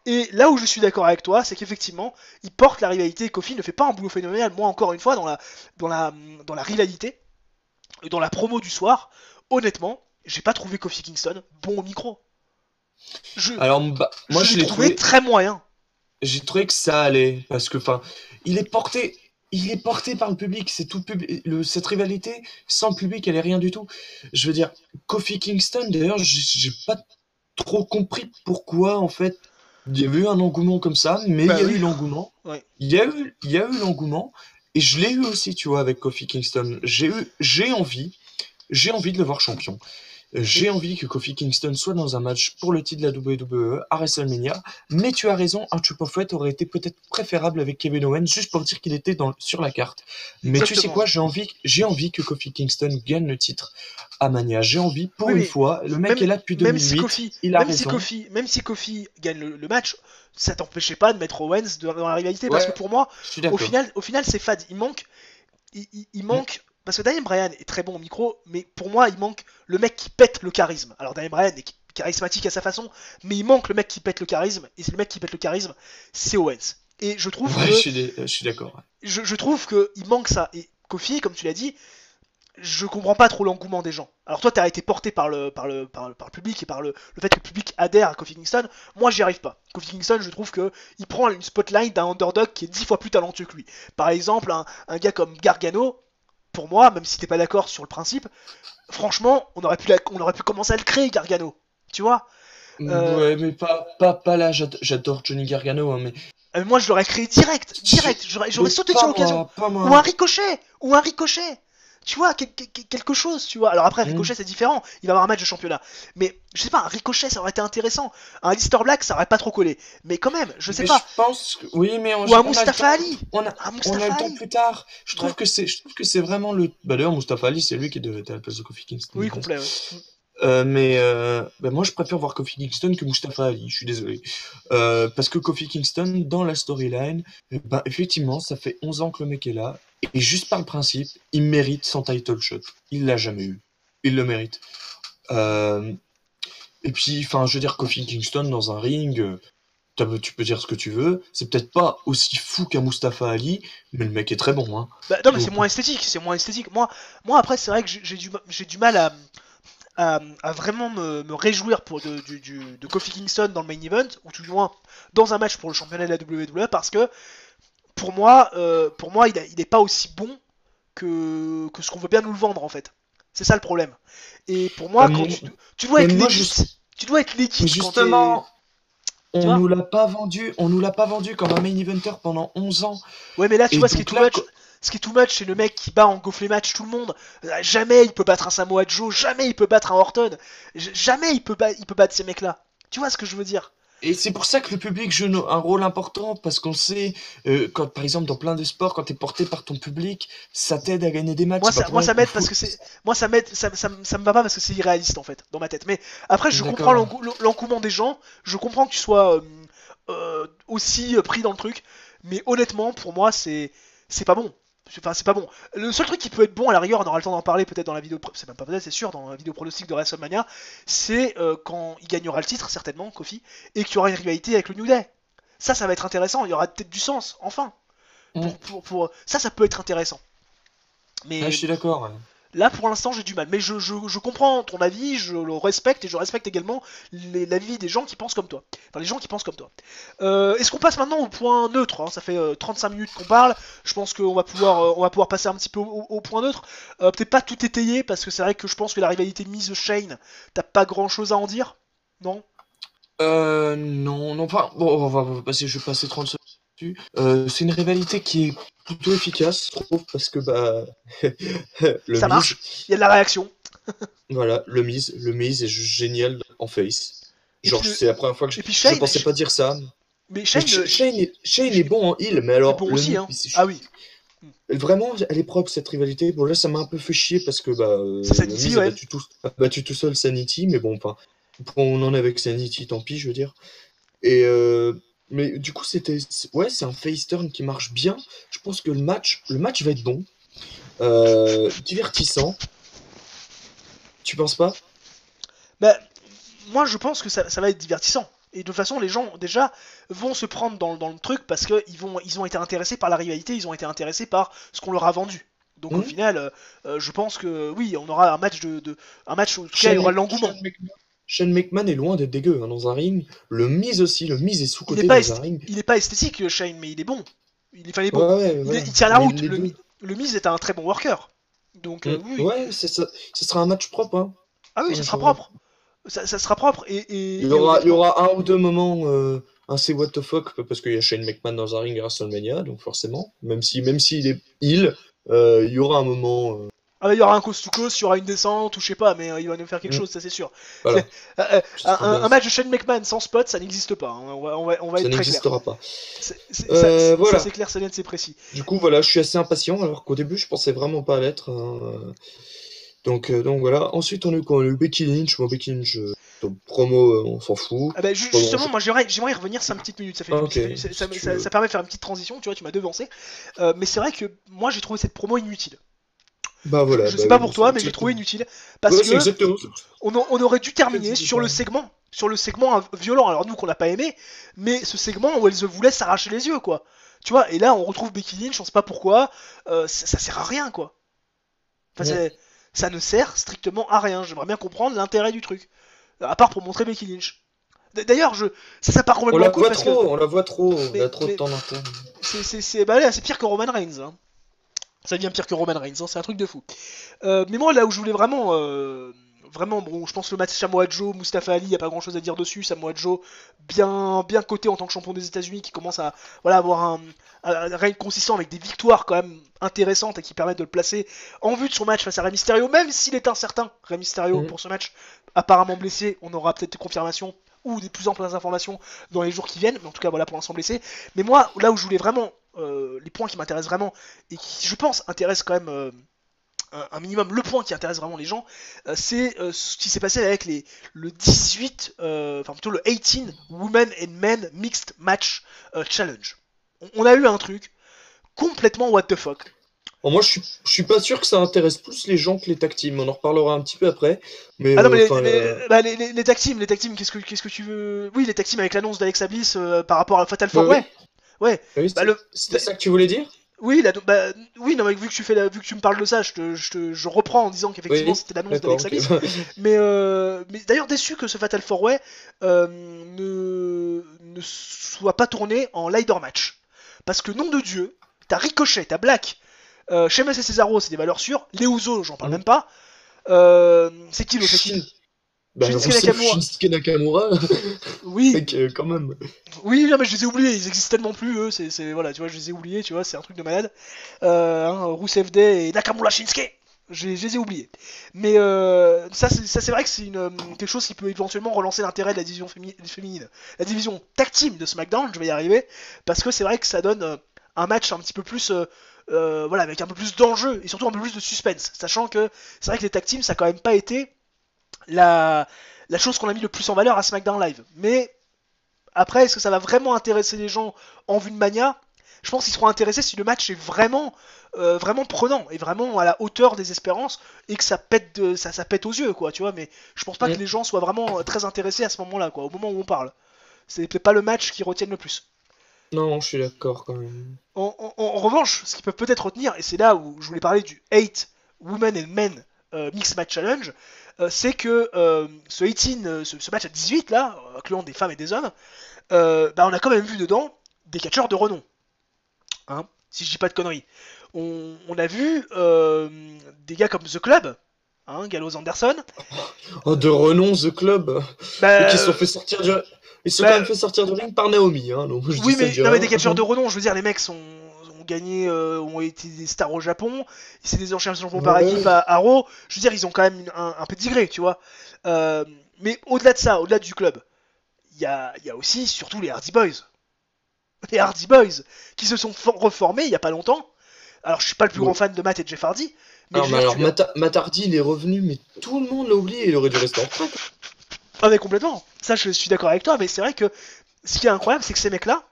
Et là où je suis d'accord avec toi, c'est qu'effectivement, il porte la rivalité. Kofi ne fait pas un boulot phénoménal. Moi, encore une fois, dans la, dans la rivalité, dans la promo du soir, honnêtement, j'ai pas trouvé Kofi Kingston bon au micro. Je, Alors, bah, moi, je l'ai trouvé très moyen. j'ai trouvé que ça allait parce que, enfin, il est porté, il est porté par le public. C'est tout le public. Cette rivalité sans le public, elle est rien du tout. Je veux dire, Kofi Kingston. D'ailleurs, j'ai pas trop compris pourquoi en fait il y avait eu un engouement comme ça, mais il Bah y a eu oui, l'engouement. ouais. Il y a eu l'engouement et je l'ai eu aussi, tu vois, avec Kofi Kingston. J'ai envie de le voir champion. Mais J'ai envie que Kofi Kingston soit dans un match pour le titre de la WWE à WrestleMania, mais tu as raison, un Triple Threat aurait été peut-être préférable avec Kevin Owens, juste pour dire qu'il était sur la carte. Mais tu sais exactement. quoi, j'ai envie que Kofi Kingston gagne le titre à Mania. J'ai envie, pour Oui, une mais fois, le mec est là depuis même si 2008, Kofi, il a raison. même si Kofi gagne le match, ça t'empêchait pas de mettre Owens dans la rivalité. Parce que Ouais, pour moi, je suis d'accord. au final, c'est fade. Il Mm. manque. Parce que Daniel Bryan est très bon au micro, mais pour moi, il manque le mec qui pète le charisme. Alors Daniel Bryan est charismatique à sa façon, mais il manque le mec qui pète le charisme. Et c'est le mec qui pète le charisme, c'est Owens. Et Ouais, je suis d'accord. Ouais. je trouve que il manque ça. Et Kofi, comme tu l'as dit, je comprends pas trop l'engouement des gens. Alors toi, t'as été porté par le public et par le fait que le public adhère à Kofi Kingston. Moi, j'y arrive pas. Kofi Kingston, je trouve que il prend une spotlight d'un underdog qui est 10 fois plus talentueux que lui. Par exemple, un gars comme Gargano, pour moi, même si t'es pas d'accord sur le principe, franchement, on aurait pu commencer à le créer, Gargano. Tu vois. Euh, Ouais, mais pas là, j'adore Johnny Gargano, hein, mais Moi, je l'aurais créé direct, je- direct. J'aurais mais sauté sur l'occasion. pas Ou un moi. ricochet, ou un ricochet. Tu vois, quelque chose, tu vois. Alors après, Hmm. Ricochet, c'est différent. Il va avoir un match de championnat. Mais, je sais pas, un Ricochet, ça aurait été intéressant. Un Alistair Black, ça aurait pas trop collé. Mais quand même, je sais Mais je pas. pense que, oui, mais Ou un on a le Mustafa temps, Ali. Un on a Mustafa le temps Ali. plus tard. Ouais. Je trouve que c'est vraiment le. Bah d'ailleurs, Mustafa Ali, c'est lui qui devait être à la place de Kofi Kingston. Oui, De base. complet, ouais. Mais bah, moi, je préfère voir Kofi Kingston que Mustafa Ali. Je suis désolé, parce que Kofi Kingston, dans la storyline, bah effectivement, ça fait 11 ans que le mec est là, et juste par le principe, il mérite son title shot. Il l'a jamais eu. Il le mérite. Euh, et puis, enfin, je veux dire, Kofi Kingston dans un ring. Tu peux dire ce que tu veux, c'est peut-être pas aussi fou qu'un Mustafa Ali, mais le mec est très bon, hein. Bah, non, mais Donc, c'est moins esthétique. Moi après, c'est vrai que j'ai du mal à vraiment me réjouir de Kofi Kingston dans le main event, ou tout du moins dans un match pour le championnat de la WWE, parce que pour moi il est pas aussi bon que ce qu'on veut bien nous le vendre en fait. C'est ça le problème. Et pour moi, moi, tu dois mais être moi, legit. Tu dois être mais legit quand t'es. justement, Tu vois. on nous l'a pas vendu comme un main eventer pendant 11 ans. Ouais, mais là, tu Et vois, ce qui est donc too là, much. Ce qui est too much, c'est le mec qui bat en gonflé match tout le monde. Jamais il peut battre un Samoa Joe, jamais il peut battre un Orton, jamais il peut battre ces mecs-là. Tu vois ce que je veux dire? Et c'est pour ça que le public joue un rôle important, parce qu'on sait, quand, par exemple, dans plein de sports, quand t'es porté par ton public, ça t'aide à gagner des matchs. C'est pas pour Moi rien ça qu'au m'aide parce foot. que c'est. Moi ça m'aide, ça me va pas parce que c'est irréaliste en fait, dans ma tête. Mais après, je comprends D'accord. l'engouement des gens, je comprends que tu sois aussi pris dans le truc, mais honnêtement, pour moi, c'est pas bon. Enfin, c'est pas bon. Le seul truc qui peut être bon, à la rigueur, on aura le temps d'en parler peut-être dans la vidéo. C'est même pas peut-être, c'est sûr, dans la vidéo pronostic de WrestleMania, c'est quand il gagnera le titre, certainement, Kofi, et qu'il y aura une rivalité avec le New Day. Ça va être intéressant, il y aura peut-être du sens, enfin. Mm. Ça peut être intéressant. Ouais, je Mais suis d'accord. Ouais. là, pour l'instant, j'ai du mal. Mais je comprends ton avis, je le respecte et je respecte également l'avis des gens qui pensent comme toi. Enfin, les gens qui pensent comme toi. Est-ce qu'on passe maintenant au point neutre, hein? Ça fait 35 minutes qu'on parle. Je pense on va pouvoir passer un petit peu au point neutre. Peut-être pas tout étayer, parce que c'est vrai que je pense que la rivalité mise Shane, t'as pas grand-chose à en dire. Non. Non, non, enfin, bon, on va passer, je vais passer 30 secondes dessus. C'est une rivalité qui est plutôt efficace, je trouve, parce que, bah, le Ça Miz, marche. Il y a de la réaction. voilà, le Miz est juste génial en face. Et Genre, puis, c'est la première fois que et puis je Shane, pensais pas dire ça. mais Mais Shane, Shane est bon en heal, mais est alors, bon le aussi, Miz, hein. Ah oui. vraiment, elle est propre cette rivalité. Bon, là, ça m'a un peu fait chier parce que, bah, Ça le Sanity, Miz ouais. a battu tout seul Sanity, mais bon, enfin, on en est avec Sanity, tant pis, je veux dire. Et mais du coup, ouais, c'est un face turn qui marche bien. Je pense que le match va être bon, divertissant. Tu penses pas? Bah, moi je pense que ça va être divertissant. Et de toute façon, les gens déjà vont se prendre dans le truc parce ils ont été intéressés par la rivalité, ils ont été intéressés par ce qu'on leur a vendu. Donc au Hmm. final, je pense que oui, on aura un match un match où en tout cas il y aura de l'engouement. Shane McMahon est loin d'être dégueu hein, dans un ring. Le Miz aussi, le Miz est Il est sous-coté pas, dans un ring. il est pas esthétique, Shane, mais il est bon. Il est Ouais, bon. ouais, voilà. Il tient la Mais route. les deux. Le Miz est un très bon worker. Donc Hmm. oui, oui. Ouais, c'est ça. Ce sera un match propre, hein. Ah oui, ça Ouais, sera je vois. propre. Ça sera propre et Il y honnêtement. aura un ou deux moments assez what the fuck parce qu'il y a Shane McMahon dans un ring à WrestleMania, donc forcément, même s'il est heal, il y aura un moment. Ah bah, il y aura un coast to coast, il y aura une descente ou je sais pas, mais il va nous faire quelque Hmm. chose, ça c'est sûr. Voilà, ce sera Un base. match de Shane McMahon sans spot, ça n'existe pas, hein. On va Ça être très clair. n'existera pas. Ça Voilà. c'est clair, c'est net, c'est précis. Du coup, voilà, je suis assez impatient, alors qu'au début, je pensais vraiment pas l'être, hein. Donc voilà. Ensuite, on a eu quoi? On a eu Becky Lynch. Bon, Becky Lynch, ton promo, on s'en fout. Ah bah, Pas grand justement, chose. moi j'aimerais y revenir 5 petites minutes, Ok, si tu veux. ça permet de faire une petite transition, tu vois, tu m'as devancé. Mais c'est vrai que moi j'ai trouvé cette promo inutile. Bah voilà, Je bah sais pas oui, pour c'est toi, mais j'ai trouvé exactement. inutile. Parce Ouais, c'est que exactement ça. on aurait dû Que terminer dis pas. sur le segment violent. Alors nous qu'on n'a pas aimé, mais ce segment où elle se voulait s'arracher les yeux, quoi. Tu vois, et là on retrouve Becky Lynch, on sait pas pourquoi, ça sert à rien, quoi. Enfin, Ouais. ça ne sert strictement à rien. J'aimerais bien comprendre l'intérêt du truc. À part pour montrer Becky Lynch. D'ailleurs, ça part On complètement la en couille voit parce que. trop, on la voit trop, on a trop de Mais temps d'antenne. bah là, c'est pire que Roman Reigns, hein. Ça devient pire que Roman Reigns, hein, c'est un truc de fou. Mais moi, là où je voulais vraiment. Vraiment, bon, je pense que le match Samoa Joe, Mustafa Ali, y a pas grand chose à dire dessus. Samoa Joe, bien coté en tant que champion des États-Unis, qui commence à voilà, avoir un règne consistant avec des victoires quand même intéressantes et qui permettent de le placer en vue de son match face à Rey Mysterio, même s'il est incertain, Rey Mysterio, Mhm. pour ce match, apparemment blessé. On aura peut-être des confirmations ou des plus amples informations dans les jours qui viennent, mais en tout cas, voilà, pour l'instant blessé. Mais moi, là où je voulais vraiment. Les points qui m'intéressent vraiment et qui, je pense, intéressent quand même un minimum, le point qui intéresse vraiment les gens, c'est ce qui s'est passé avec le 18, enfin plutôt le 18 Women and Men Mixed Match Challenge. On a eu un truc complètement what the fuck. Bon, moi, je suis pas sûr que ça intéresse plus les gens que les tag teams. On en reparlera un petit peu après. Mais Ah non, mais enfin, bah, les tag teams, qu'est-ce que tu veux. Oui, les tag teams avec l'annonce d'Alexa Bliss par rapport à Fatal bah 4 Way. oui, Ouais, oui, bah le. c'était ça que tu voulais dire? Oui, bah, oui, non, mais vu que tu me parles de ça, je reprends en disant qu'effectivement Oui, c'était l'annonce d'accord, d'Alexa ok. Bliss. Mais d'ailleurs déçu que ce Fatal 4-Way ne soit pas tourné en ladder match. Parce que nom de Dieu, t'as Ricochet, t'as Black, Sheamus et Cesaro, c'est des valeurs sûres. Les Usos, j'en parle Hmm. même pas. C'est qui l'autre équipe? Shin... Bah, Shinsuke Rusev Nakamura. Shinsuke Nakamura, Oui, mec, quand même. oui, non, mais je les ai oubliés, ils existent tellement plus, eux, voilà, tu vois, je les ai oubliés, tu vois, c'est un truc de malade. Rusev Day et Nakamura Shinsuke. Je les ai oubliés. Mais ça c'est vrai que c'est quelque chose qui peut éventuellement relancer l'intérêt de la division féminine. La division tag team de SmackDown, je vais y arriver, parce que c'est vrai que ça donne un match un petit peu plus... voilà, avec un peu plus d'enjeu et surtout un peu plus de suspense. Sachant que c'est vrai que les tag teams, ça a quand même pas été la chose qu'on a mis le plus en valeur à SmackDown Live. Mais après, est-ce que ça va vraiment intéresser les gens en vue de Mania? Je pense qu'ils seront intéressés si le match est vraiment prenant et vraiment à la hauteur des espérances et que ça pète, ça pète aux yeux, quoi, tu vois. Mais je pense pas que les gens soient vraiment très intéressés à ce moment-là, quoi, au moment où on parle. C'est peut-être pas le match qui retienne le plus. Non, je suis d'accord quand même. En revanche, ce qu'ils peuvent peut-être retenir, et c'est là où je voulais parler du 8 Women and Men Mixed Match Challenge, c'est que ce 18, ce match à 18 là, incluant des femmes et des hommes, on a quand même vu dedans des catcheurs de renom. Hein, si je dis pas de conneries. On a vu des gars comme The Club, hein, Gallows Anderson. Oh, de renom, The Club. Qui se sont fait sortir du... Ils se sont quand même fait sortir du ring par Naomi. Hein, donc je oui, dis mais, non, mais des catcheurs de renom, je veux dire, les mecs ont gagné, ont été des stars au Japon. C'est des anciens champions par équipe à Raw. Je veux dire, ils ont quand même un pédigré, tu vois. Mais au-delà de ça, au-delà du club, il y a aussi, surtout les Hardy Boys. Les Hardy Boys, qui se sont reformés il y a pas longtemps. Alors, je suis pas le plus grand fan de Matt et Jeff Hardy. Mais Matt Hardy, il est revenu, mais tout le monde l'a oublié, il aurait dû rester en retraite. Ah, mais complètement. Ça, je suis d'accord avec toi, mais c'est vrai que ce qui est incroyable, c'est que ces mecs-là,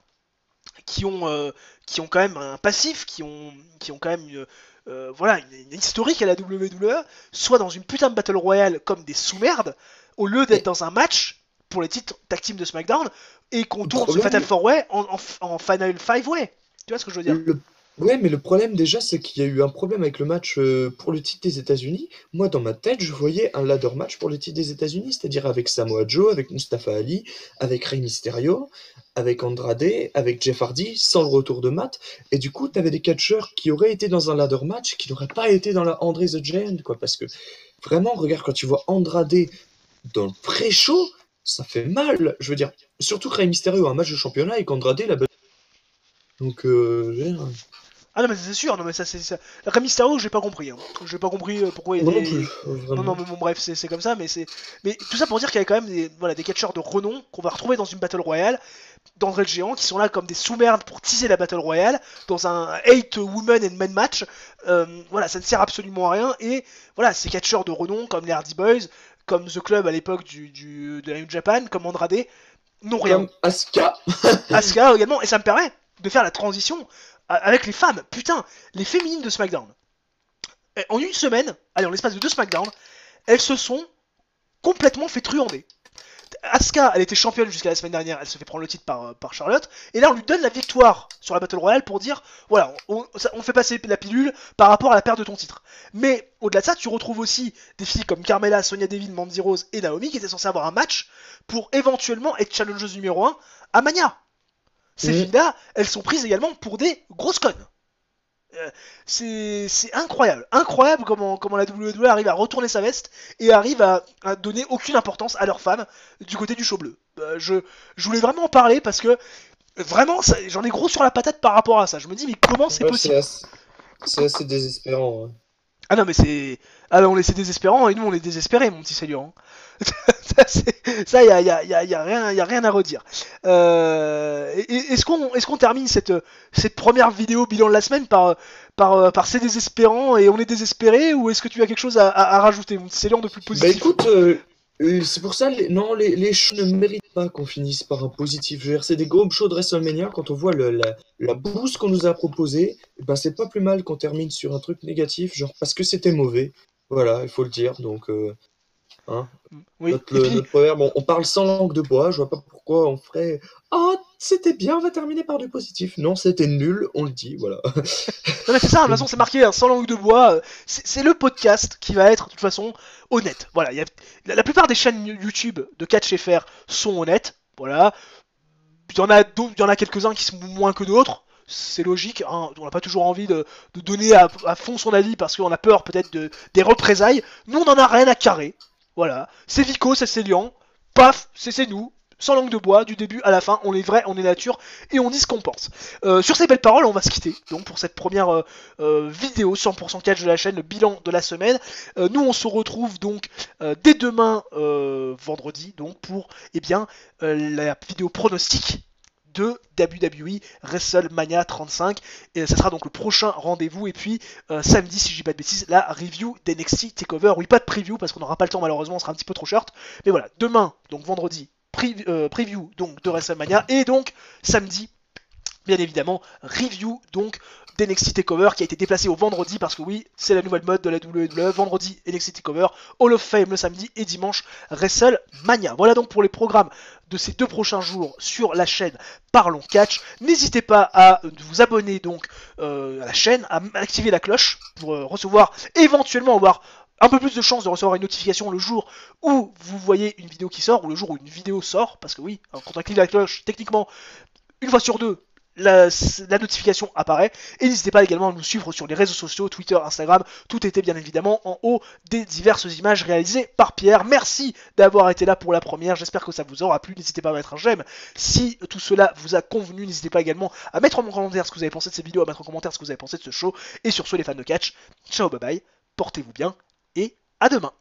qui ont quand même un passif, qui ont quand même une historique à la WWE, soit dans une putain de Battle Royale comme des sous-merdes, au lieu d'être dans un match pour les titres tag team de SmackDown, et qu'on tourne ce Fatal 4-Way en Final 5-Way. Tu vois ce que je veux dire? Ouais, mais le problème déjà, c'est qu'il y a eu un problème avec le match pour le titre des États-Unis. Moi, dans ma tête, je voyais un ladder match pour le titre des États-Unis, c'est-à-dire avec Samoa Joe, avec Mustafa Ali, avec Rey Mysterio, avec Andrade, avec Jeff Hardy, sans le retour de Matt. Et du coup, t'avais des catcheurs qui auraient été dans un ladder match, qui n'auraient pas été dans la Andre the Giant, quoi. Parce que vraiment, regarde, quand tu vois Andrade dans le pré-show, ça fait mal. Je veux dire, surtout que Rey Mysterio a un match de championnat et qu'Andrade l'a battu. Donc, Ah non, mais c'est sûr, non mais ça c'est ça. Rey Mysterio, j'ai pas compris. Hein. J'ai pas compris pourquoi il moi était. non plus, vraiment. Non, mais bon, bref, c'est comme ça, mais tout ça pour dire qu'il y a quand même des catcheurs de renom qu'on va retrouver dans une Battle Royale, d'André le Géant, qui sont là comme des sous-merdes pour teaser la Battle Royale, dans un 8 Women and Men match. Voilà, ça ne sert absolument à rien, et voilà, ces catcheurs de renom, comme les Hardy Boys, comme The Club à l'époque de la New Japan, comme Andrade, n'ont rien. Comme Asuka. Asuka également, et ça me permet de faire la transition avec les femmes, putain, les féminines de SmackDown. En une semaine, allez, en l'espace de 2 SmackDown, elles se sont complètement fait truander. Asuka, elle était championne jusqu'à la semaine dernière, elle se fait prendre le titre par Charlotte, et là on lui donne la victoire sur la Battle Royale pour dire, voilà, on fait passer la pilule par rapport à la perte de ton titre. Mais au-delà de ça, tu retrouves aussi des filles comme Carmella, Sonya Deville, Mandy Rose et Naomi qui étaient censées avoir un match pour éventuellement être challengeuses numéro 1 à Mania. Ces filles-là, elles sont prises également pour des grosses connes. C'est incroyable comment la WWE arrive à retourner sa veste et arrive à donner aucune importance à leurs femmes du côté du show bleu. Je voulais vraiment en parler parce que vraiment j'en ai gros sur la patate par rapport à ça. Je me dis mais comment c'est possible? C'est assez désespérant. Ouais. Ah non mais c'est... Ah on est désespérant et nous on est désespérés mon petit Célio. Hein. Ça y a rien à redire. Est-ce qu'on termine cette première vidéo bilan de la semaine par c'est désespérant et on est désespéré, ou est-ce que tu as quelque chose à rajouter mon petit Célio de plus positif? Bah écoute, c'est pour ça les shows ne méritent pas qu'on finisse par un positif. Je veux dire, c'est des gros shows de WrestleMania. Quand on voit la boost qu'on nous a proposée, ben c'est pas plus mal qu'on termine sur un truc négatif, genre parce que c'était mauvais. Voilà, il faut le dire. Donc hein. Oui. Notre proverbe, on parle sans langue de bois, je vois pas pourquoi on ferait « Ah, c'était bien, on va terminer par du positif ». Non, c'était nul, on le dit, voilà. Non mais c'est ça, de toute façon c'est marqué hein, sans langue de bois, c'est le podcast qui va être de toute façon honnête. Voilà, la plupart des chaînes YouTube de Catch FR sont honnêtes, voilà. Il y en a quelques-uns qui sont moins que d'autres. C'est logique, hein. On n'a pas toujours envie de donner à fond son avis parce qu'on a peur peut-être des représailles. Nous on en a rien à carrer. Voilà, c'est Vico, c'est Célian, paf, c'est nous. sans langue de bois, du début à la fin, on est vrai, on est nature, et on dit ce qu'on pense. Sur ces belles paroles, on va se quitter, donc pour cette première vidéo 100% catch de la chaîne, le bilan de la semaine. Nous on se retrouve donc dès demain, vendredi, donc pour la vidéo pronostic de WWE WrestleMania 35, et ça sera donc le prochain rendez-vous. Et puis samedi, si je dis pas de bêtises, la review d'NXT TakeOver. Oui, pas de preview parce qu'on n'aura pas le temps malheureusement, on sera un petit peu trop short, mais voilà, demain, donc vendredi, preview donc de WrestleMania, et donc samedi, bien évidemment, review donc d'NXT TakeOver qui a été déplacé au vendredi parce que oui, c'est la nouvelle mode de la WWE. Vendredi NXT TakeOver, Hall of Fame le samedi et dimanche WrestleMania. Voilà donc pour les programmes de ces 2 prochains jours sur la chaîne Parlons Catch. N'hésitez pas à vous abonner donc à la chaîne, à activer la cloche pour recevoir, éventuellement avoir un peu plus de chance de recevoir une notification le jour où vous voyez une vidéo qui sort, ou le jour où une vidéo sort, parce que oui, quand on active la cloche, techniquement, une fois sur 2, la notification apparaît. Et n'hésitez pas également à nous suivre sur les réseaux sociaux, Twitter, Instagram. Tout était bien évidemment en haut des diverses images réalisées par Pierre. Merci d'avoir été là pour la première, j'espère que ça vous aura plu. N'hésitez pas à mettre un j'aime si tout cela vous a convenu. N'hésitez pas également à mettre en commentaire ce que vous avez pensé de cette vidéo, à mettre en commentaire ce que vous avez pensé de ce show. Et sur ce, les fans de catch, ciao, bye bye, portez-vous bien et à demain.